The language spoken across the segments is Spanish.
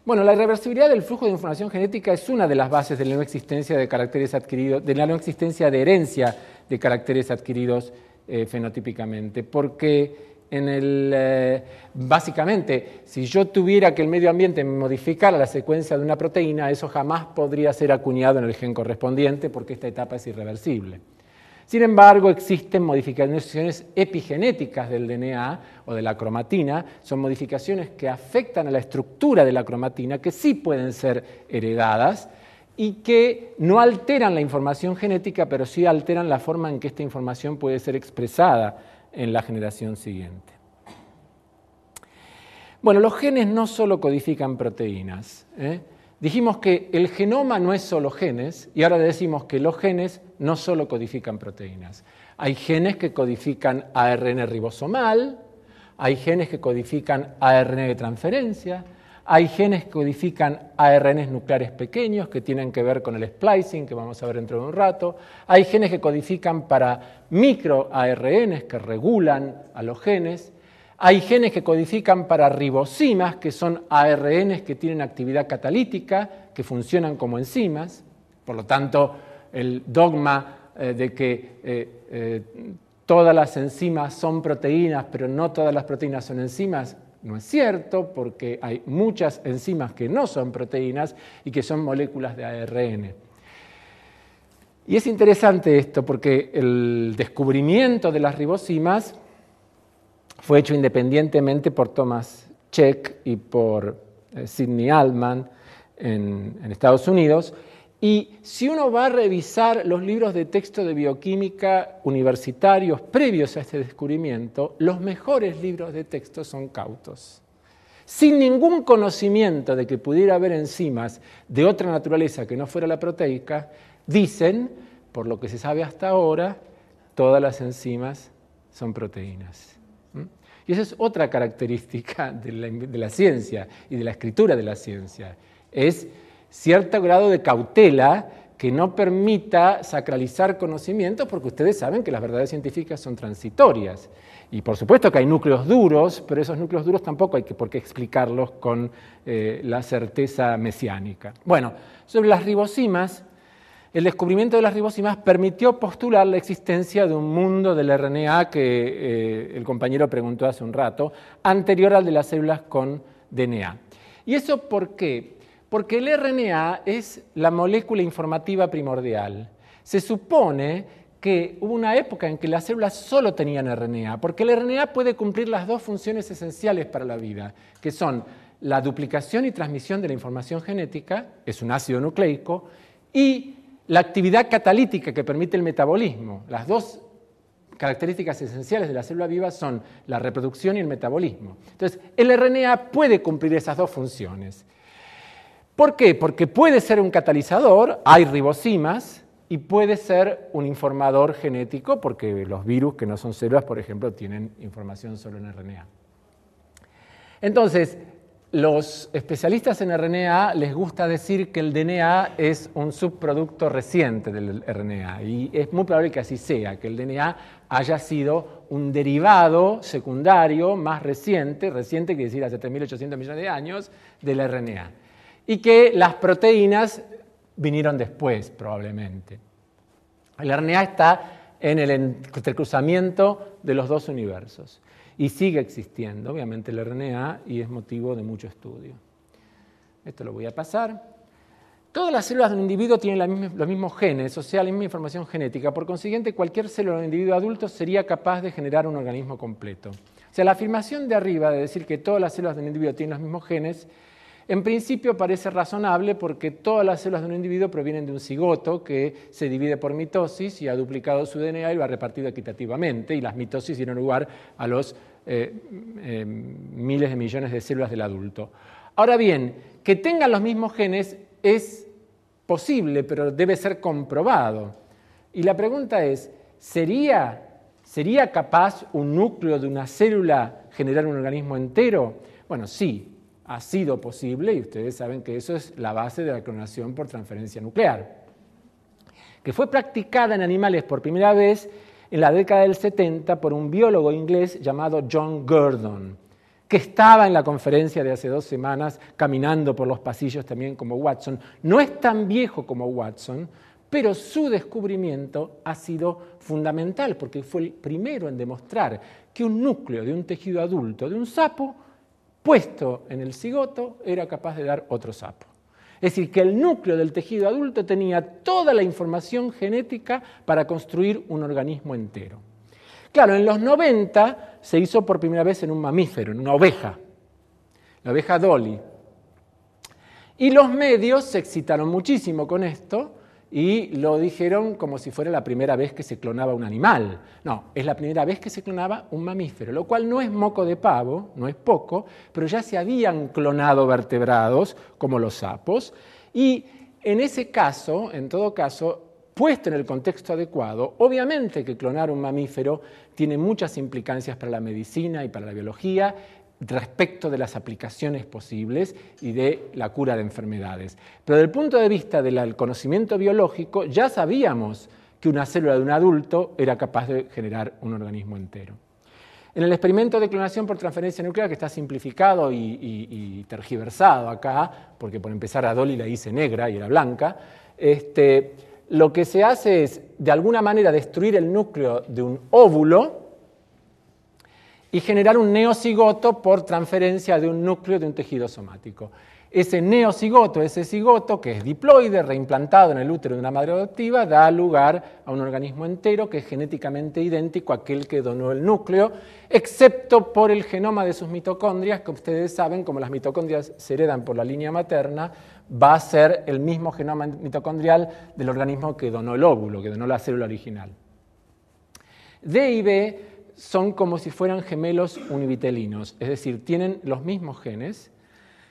Bueno, la irreversibilidad del flujo de información genética es una de las bases de la no existencia de caracteres adquiridos, de la no existencia de herencia de caracteres adquiridos fenotípicamente, porque básicamente, si yo tuviera que el medio ambiente modificara la secuencia de una proteína, eso jamás podría ser acuñado en el gen correspondiente porque esta etapa es irreversible. Sin embargo, existen modificaciones epigenéticas del DNA o de la cromatina, son modificaciones que afectan a la estructura de la cromatina, que sí pueden ser heredadas y que no alteran la información genética, pero sí alteran la forma en que esta información puede ser expresada en la generación siguiente. Bueno, los genes no solo codifican proteínas. Dijimos que el genoma no es solo genes, y ahora decimos que los genes no solo codifican proteínas. Hay genes que codifican ARN ribosomal, hay genes que codifican ARN de transferencia, hay genes que codifican ARNs nucleares pequeños que tienen que ver con el splicing, que vamos a ver dentro de un rato. Hay genes que codifican para microARNs que regulan a los genes. Hay genes que codifican para ribosimas, que son ARNs que tienen actividad catalítica, que funcionan como enzimas. Por lo tanto, el dogma de que todas las enzimas son proteínas, pero no todas las proteínas son enzimas, no es cierto, porque hay muchas enzimas que no son proteínas y que son moléculas de ARN. Y es interesante esto porque el descubrimiento de las ribosimas fue hecho independientemente por Thomas Cech y por Sidney Altman en Estados Unidos. Y si uno va a revisar los libros de texto de bioquímica universitarios previos a este descubrimiento, los mejores libros de texto son cautos. Sin ningún conocimiento de que pudiera haber enzimas de otra naturaleza que no fuera la proteica, dicen, por lo que se sabe hasta ahora, todas las enzimas son proteínas. Y esa es otra característica de la ciencia y de la escritura de la ciencia. Es cierto grado de cautela que no permita sacralizar conocimientos, porque ustedes saben que las verdades científicas son transitorias. Y por supuesto que hay núcleos duros, pero esos núcleos duros tampoco hay por qué explicarlos con la certeza mesiánica. Bueno, sobre las ribosimas, el descubrimiento de las ribosimas permitió postular la existencia de un mundo del RNA que el compañero preguntó hace un rato, anterior al de las células con DNA. ¿Y eso por qué? Porque el RNA es la molécula informativa primordial. Se supone que hubo una época en que las células solo tenían RNA, porque el RNA puede cumplir las dos funciones esenciales para la vida, que son la duplicación y transmisión de la información genética, es un ácido nucleico, y la actividad catalítica que permite el metabolismo. Las dos características esenciales de la célula viva son la reproducción y el metabolismo. Entonces, el RNA puede cumplir esas dos funciones. ¿Por qué? Porque puede ser un catalizador, hay ribosimas, y puede ser un informador genético, porque los virus que no son células, por ejemplo, tienen información solo en RNA. Entonces, los especialistas en RNA les gusta decir que el DNA es un subproducto reciente del RNA, y es muy probable que así sea, que el DNA haya sido un derivado secundario más reciente quiere decir hace 3.800 millones de años, del RNA. Y que las proteínas vinieron después, probablemente. El RNA está en el entrecruzamiento de los dos universos y sigue existiendo, obviamente, el RNA, y es motivo de mucho estudio. Esto lo voy a pasar. Todas las células de un individuo tienen los mismos genes, o sea, la misma información genética. Por consiguiente, cualquier célula de un individuo adulto sería capaz de generar un organismo completo. O sea, la afirmación de arriba de decir que todas las células de un individuo tienen los mismos genes, en principio parece razonable porque todas las células de un individuo provienen de un cigoto que se divide por mitosis y ha duplicado su DNA y lo ha repartido equitativamente, y las mitosis dieron lugar a los miles de millones de células del adulto. Ahora bien, que tengan los mismos genes es posible, pero debe ser comprobado. Y la pregunta es, ¿sería capaz un núcleo de una célula generar un organismo entero? Bueno, sí. Ha sido posible, y ustedes saben que eso es la base de la clonación por transferencia nuclear, que fue practicada en animales por primera vez en la década del 70 por un biólogo inglés llamado John Gurdon. que estaba en la conferencia de hace 2 semanas caminando por los pasillos también como Watson. No es tan viejo como Watson, pero su descubrimiento ha sido fundamental porque fue el primero en demostrar que un núcleo de un tejido adulto de un sapo puesto en el cigoto era capaz de dar otro sapo. Es decir, que el núcleo del tejido adulto tenía toda la información genética para construir un organismo entero. Claro, en los 90 se hizo por primera vez en un mamífero, en una oveja, la oveja Dolly. Y los medios se excitaron muchísimo con esto y lo dijeron como si fuera la primera vez que se clonaba un animal. No, es la primera vez que se clonaba un mamífero, lo cual no es moco de pavo, no es poco, pero ya se habían clonado vertebrados como los sapos. Y en ese caso, en todo caso, puesto en el contexto adecuado, obviamente que clonar un mamífero tiene muchas implicancias para la medicina y para la biología respecto de las aplicaciones posibles y de la cura de enfermedades. Pero desde el punto de vista del conocimiento biológico, ya sabíamos que una célula de un adulto era capaz de generar un organismo entero. En el experimento de clonación por transferencia nuclear, que está simplificado y tergiversado acá, porque por empezar a Dolly la hice negra y era blanca, lo que se hace es, de alguna manera, destruir el núcleo de un óvulo y generar un neocigoto por transferencia de un núcleo de un tejido somático. Ese neocigoto, ese cigoto, que es diploide, reimplantado en el útero de una madre adoptiva, da lugar a un organismo entero que es genéticamente idéntico a aquel que donó el núcleo, excepto por el genoma de sus mitocondrias, que ustedes saben, como las mitocondrias se heredan por la línea materna, va a ser el mismo genoma mitocondrial del organismo que donó el óvulo, que donó la célula original. D y B son como si fueran gemelos univitelinos, es decir, tienen los mismos genes,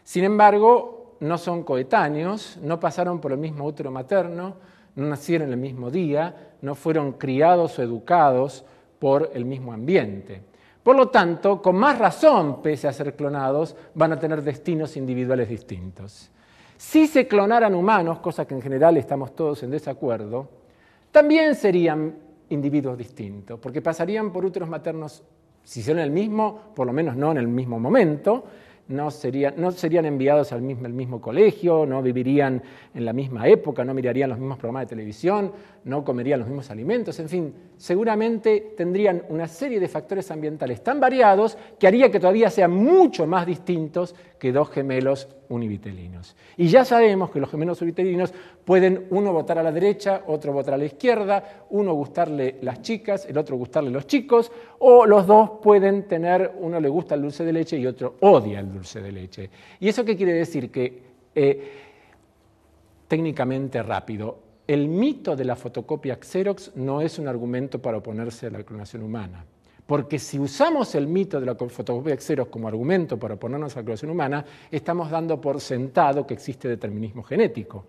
sin embargo, no son coetáneos, no pasaron por el mismo útero materno, no nacieron el mismo día, no fueron criados o educados por el mismo ambiente. Por lo tanto, con más razón, pese a ser clonados, van a tener destinos individuales distintos. Si se clonaran humanos, cosa que en general estamos todos en desacuerdo, también serían individuos distintos, porque pasarían por úteros maternos, si son el mismo, por lo menos no en el mismo momento, no serían enviados al mismo colegio, no vivirían en la misma época, no mirarían los mismos programas de televisión, no comerían los mismos alimentos, en fin, seguramente tendrían una serie de factores ambientales tan variados que haría que todavía sean mucho más distintos que 2 gemelos univitelinos. Y ya sabemos que los gemelos univitelinos pueden uno votar a la derecha, otro votar a la izquierda, uno gustarle las chicas, el otro gustarle los chicos, o los dos pueden tener, uno le gusta el dulce de leche y otro odia el dulce de leche. ¿Y eso qué quiere decir? Que técnicamente rápido, el mito de la fotocopia Xerox no es un argumento para oponerse a la clonación humana. Porque si usamos el mito de la fotocopia Xerox como argumento para oponernos a la clonación humana, estamos dando por sentado que existe determinismo genético.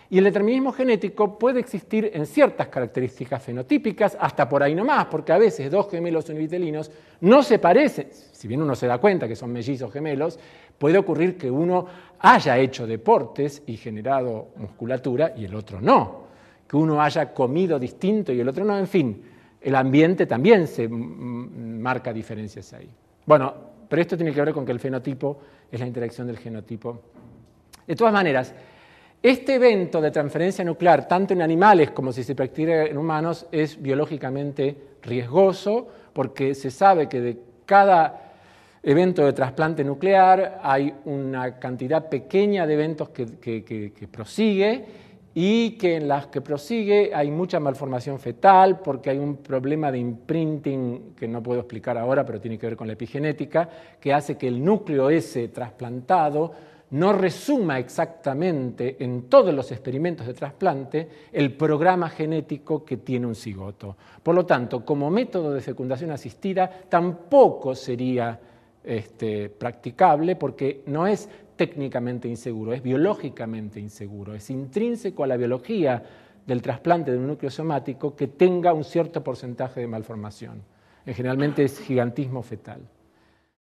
Y el determinismo genético puede existir en ciertas características fenotípicas, hasta por ahí nomás, porque a veces 2 gemelos univitelinos no se parecen, si bien uno se da cuenta que son mellizos gemelos, puede ocurrir que uno haya hecho deportes y generado musculatura y el otro no, que uno haya comido distinto y el otro no, en fin, el ambiente también se marca diferencias ahí. Bueno, pero esto tiene que ver con que el fenotipo es la interacción del genotipo. De todas maneras, este evento de transferencia nuclear, tanto en animales como si se practica en humanos, es biológicamente riesgoso porque se sabe que de cada evento de trasplante nuclear hay una cantidad pequeña de eventos que prosigue y que en las que prosigue hay mucha malformación fetal porque hay un problema de imprinting que no puedo explicar ahora, pero tiene que ver con la epigenética, que hace que el núcleo ese trasplantado no resuma exactamente en todos los experimentos de trasplante el programa genético que tiene un cigoto. Por lo tanto, como método de fecundación asistida tampoco sería practicable porque no es técnicamente inseguro, es biológicamente inseguro, es intrínseco a la biología del trasplante de un núcleo somático que tenga un cierto porcentaje de malformación. Generalmente es gigantismo fetal.